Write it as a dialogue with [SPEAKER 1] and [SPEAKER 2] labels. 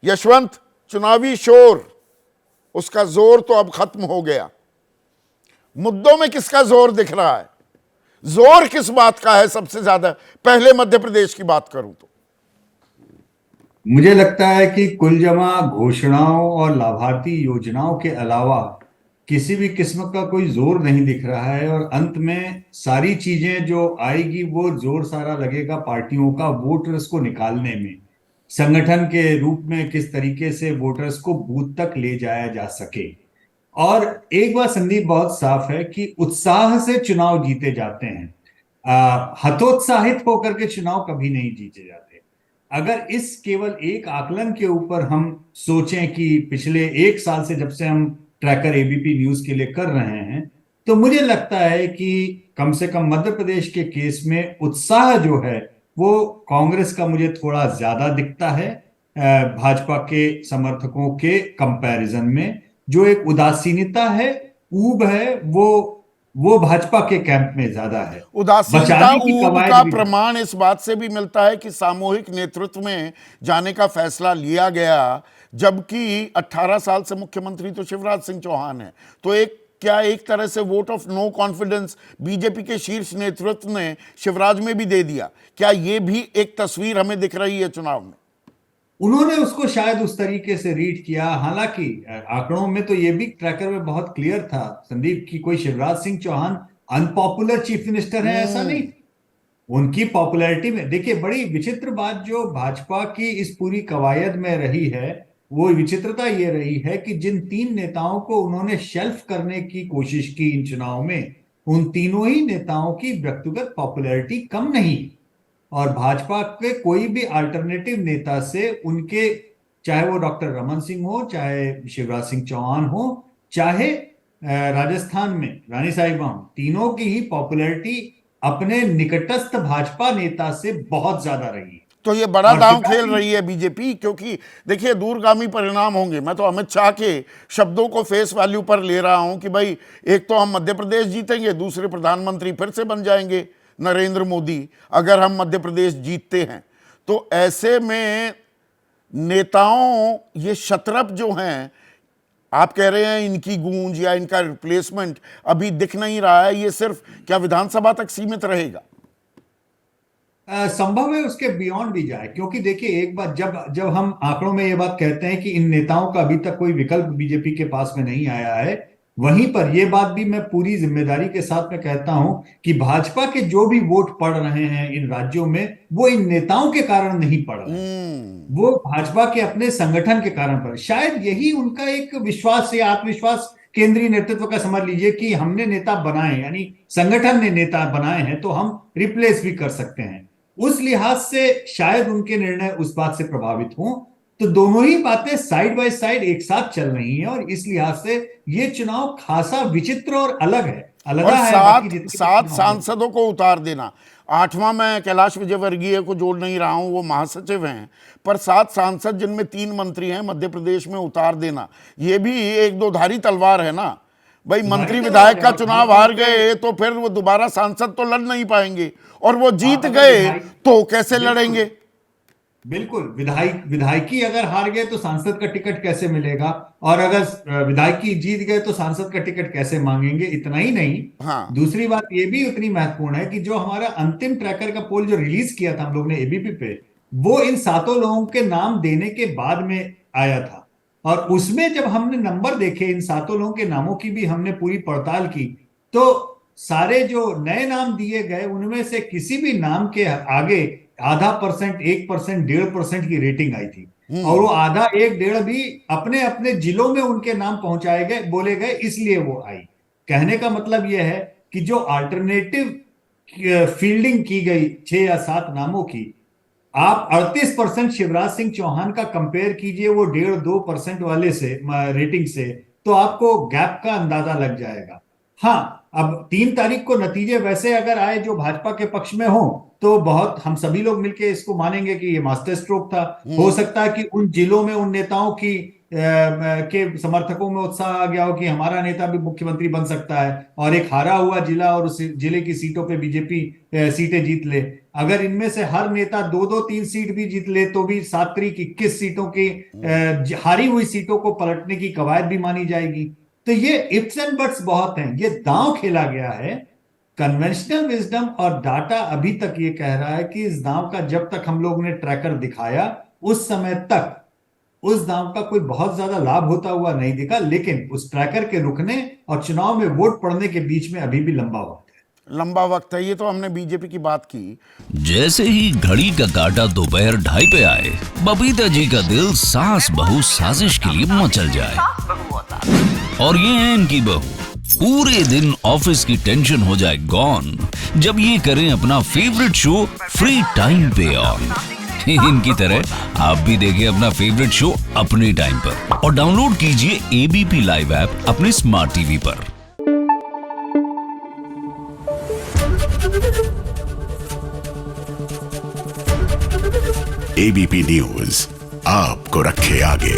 [SPEAKER 1] यशवंत, चुनावी शोर, उसका जोर तो अब खत्म हो गया। मुद्दों में किसका जोर दिख रहा है? जोर किस बात का है सबसे ज्यादा? पहले मध्य प्रदेश की बात करूं तो
[SPEAKER 2] मुझे लगता है कि कुल जमा घोषणाओं और लाभार्थी योजनाओं के अलावा किसी भी किस्म का कोई जोर नहीं दिख रहा है, और अंत में सारी चीजें जो आएगी वो जोर सारा लगेगा पार्टियों का वोटर्स को निकालने में, संगठन के रूप में किस तरीके से वोटर्स को बूथ तक ले जाया जा सके। और एक बात संदीप बहुत साफ है कि उत्साह से चुनाव जीते जाते हैं, हतोत्साहित होकर के चुनाव कभी नहीं जीते जाते। अगर इस केवल एक आकलन के ऊपर हम सोचें कि पिछले एक साल से जब से हम ट्रैकर एबीपी न्यूज के लिए कर रहे हैं, तो मुझे लगता है कि कम से कम मध्य प्रदेश के केस में उत्साह जो है वो कांग्रेस का मुझे थोड़ा ज्यादा दिखता है भाजपा के समर्थकों के कंपैरिजन में। जो एक उदासीनता है, ऊब है, वो भाजपा के कैंप में ज्यादा है।
[SPEAKER 1] उदासीनता
[SPEAKER 2] बचाने की
[SPEAKER 1] ऊब
[SPEAKER 2] कवायद
[SPEAKER 1] का
[SPEAKER 2] भी
[SPEAKER 1] प्रमाण इस बात से भी मिलता है कि सामूहिक नेतृत्व में जाने का फैसला लिया गया, जबकि 18 साल से मुख्यमंत्री तो शिवराज सिंह चौहान है। तो क्या एक तरह से vote of no confidence BJP के शीर्ष नेतृत्व ने शिवराज में भी दे दिया? क्या ये भी एक तस्वीर हमें दिख रही है चुनाव में?
[SPEAKER 2] उन्होंने उसको शायद उस तरीके से रीड किया। हालांकि आंकड़ों में तो ये भी ट्रैकर में बहुत क्लियर था संदीप कि कोई Shivraj Singh Chouhan unpopular chief minister है ऐसा नहीं।
[SPEAKER 1] हम्म।
[SPEAKER 2] उनकी पॉपुलैरिटी में देखिए, बड़ी विचित्र बात जो भाजपा की इस पूरी कवायद में रही है, वो विचित्रता ये रही है कि जिन तीन नेताओं को उन्होंने शेल्फ करने की कोशिश की इन चुनाव में, उन तीनों ही नेताओं की व्यक्तिगत पॉपुलैरिटी कम नहीं। और भाजपा के कोई भी अल्टरनेटिव नेता से उनके, चाहे वो डॉक्टर रमन सिंह हो, चाहे शिवराज सिंह चौहान हो, चाहे राजस्थान में रानी साहिबा हो, तीनों की ही पॉपुलैरिटी अपने निकटस्थ भाजपा नेता से बहुत ज्यादा रही।
[SPEAKER 1] तो ये बड़ा
[SPEAKER 2] और
[SPEAKER 1] दांव खेल
[SPEAKER 2] शिवराज
[SPEAKER 1] रही है बीजेपी, क्योंकि देखिए दूरगामी परिणाम होंगे। मैं तो अमित शाह के शब्दों को फेस वैल्यू पर ले रहा हूं कि भाई एक तो हम मध्य प्रदेश जीतेंगे, दूसरे प्रधानमंत्री फिर से बन जाएंगे नरेंद्र मोदी, अगर हम मध्य प्रदेश जीतते हैं। तो ऐसे में नेताओं, ये शतरप जो हैं, आप कह रहे हैं इनकी गूंज या इनका रिप्लेसमेंट अभी दिख नहीं रहा है, ये सिर्फ क्या विधानसभा तक सीमित रहेगा?
[SPEAKER 2] संभव है उसके बियॉन्ड भी जाए, क्योंकि देखिए एक बात, जब जब हम आंकड़ों में ये बात कहते हैं कि इन नेताओं का अभी तक कोई विकल्प बीजेपी के पास में नहीं आया है, वहीं पर यह बात भी मैं पूरी जिम्मेदारी के साथ में कहता हूं कि भाजपा के जो भी वोट पड़ रहे हैं इन राज्यों में, वो इन नेताओं के कारण नहीं पड़ रहे हैं,
[SPEAKER 1] हम्म।
[SPEAKER 2] वो भाजपा के अपने संगठन के कारण पर। शायद यही उनका एक विश्वास या आत्मविश्वास, केंद्रीय नेतृत्व का समझ लीजिए कि हमने नेता बनाए, यानी संगठन ने नेता बनाए हैं तो हम रिप्लेस भी कर सकते हैं। उस लिहाज से शायद उनके निर्णय उस बात से प्रभावित हों। तो दोनों ही बातें साइड बाय साइड एक साथ चल रही हैं, और इस लिहाज से ये चुनाव खासा विचित्र और अलग है,
[SPEAKER 1] और
[SPEAKER 2] अलगा है बाकी
[SPEAKER 1] सात
[SPEAKER 2] जितने भी
[SPEAKER 1] सात
[SPEAKER 2] चुनाव हैं।
[SPEAKER 1] सांसदों को उतार देना। आठवां, मैं कैलाश विजयवर्गीय को जोड़ नहीं रहा हूं, वो महासचिव हैं, पर 7 सांसद जिनमें 3 मंत्री हैं मध्य प्रदेश में उतार देना, ये भी एक दो धारी तलवार है ना भाई।
[SPEAKER 2] भारी
[SPEAKER 1] मंत्री
[SPEAKER 2] तलवार
[SPEAKER 1] विधायक
[SPEAKER 2] है।
[SPEAKER 1] का
[SPEAKER 2] और
[SPEAKER 1] चुनाव
[SPEAKER 2] खासतौर
[SPEAKER 1] हार
[SPEAKER 2] पे
[SPEAKER 1] गए तो फिर वो दोबारा सांसद तो लड़ नहीं पाएंगे, और वो जीत
[SPEAKER 2] आप अगर
[SPEAKER 1] गए
[SPEAKER 2] विधायक,
[SPEAKER 1] तो कैसे
[SPEAKER 2] बिल्कुल
[SPEAKER 1] लड़ेंगे?
[SPEAKER 2] बिल्कुल, विधायकी अगर हार गए तो सांसद का टिकट कैसे मिलेगा, और अगर विधायकी जीत गए तो सांसद का टिकट कैसे मांगेंगे। इतना ही नहीं,
[SPEAKER 1] हाँ।
[SPEAKER 2] दूसरी बात ये भी उतनी महत्वपूर्ण है कि जो हमारा अंतिम ट्रैकर का पोल जो रिलीज किया था हम लोग ने एबीपी पे, वो इन सातों लोगों के नाम देने के बाद में आया था। और उसमें जब हमने नंबर देखे इन सातों लोगों के नामों की भी हमने पूरी पड़ताल की, तो सारे जो नए नाम दिए गए उनमें से किसी भी नाम के आगे आधा परसेंट, 1%, 1.5% की रेटिंग आई थी। और वो
[SPEAKER 1] हम्म।
[SPEAKER 2] आधा एक डेढ़ भी अपने अपने जिलों में उनके नाम पहुंचाए गए, बोले गए, इसलिए वो आई। कहने का मतलब यह है कि जो अल्टरनेटिव फील्डिंग की गई 6 या 7 नामों की, आप 38% शिवराज सिंह चौहान का कंपेयर कीजिए वो 1.5-2% वाले से रेटिंग से, तो आपको गैप का अंदाजा लग जाएगा। हाँ, अब 3 तारीख को नतीजे वैसे अगर आए जो भाजपा के पक्ष में हो, तो बहुत हम सभी लोग मिलकर इसको मानेंगे कि ये मास्टर स्ट्रोक था। हो
[SPEAKER 1] हम्म।
[SPEAKER 2] सकता है कि उन जिलों में उन नेताओं की के समर्थकों में उत्साह आ गया हो कि हमारा नेता भी मुख्यमंत्री बन सकता है, और एक हारा हुआ जिला और उस जिले की सीटों पे बीजेपी सीटें जीत ले। अगर इनमें से हर नेता 2-2 3 सीट भी जीत ले तो भी 7-21 सीटों की हारी हुई सीटों को पलटने की कवायद भी मानी जाएगी। तो ये इफ्स एंड बट्स बहुत हैं, ये दांव खेला गया है। कन्वेंशनल विजडम और डाटा अभी तक ये कह रहा है कि इस दांव का जब तक हम लोग ने ट्रैकर दिखाया उस समय तक उस दांव का कोई बहुत ज्यादा लाभ होता हुआ नहीं दिखा, लेकिन उस ट्रैकर के रुकने और चुनाव में वोट पड़ने के बीच में अभी भी लंबा वक्त है।
[SPEAKER 1] ये तो हमने बीजेपी की बात की।
[SPEAKER 3] जैसे ही घड़ी का काटा दोपहर 2:30 पे आए, बबीता जी का दिल सास बहू साजिश के लिए मचल जाए। और ये है इनकी बहू, पूरे दिन ऑफिस की टेंशन हो जाए गॉन जब ये करें अपना फेवरेट शो फ्री टाइम पे ऑन। इनकी तरह आप भी देखिए अपना फेवरेट शो अपने टाइम पर और डाउनलोड कीजिए एबीपी लाइव ऐप अपने स्मार्ट टीवी पर।
[SPEAKER 4] एबीपी न्यूज आपको रखे आगे।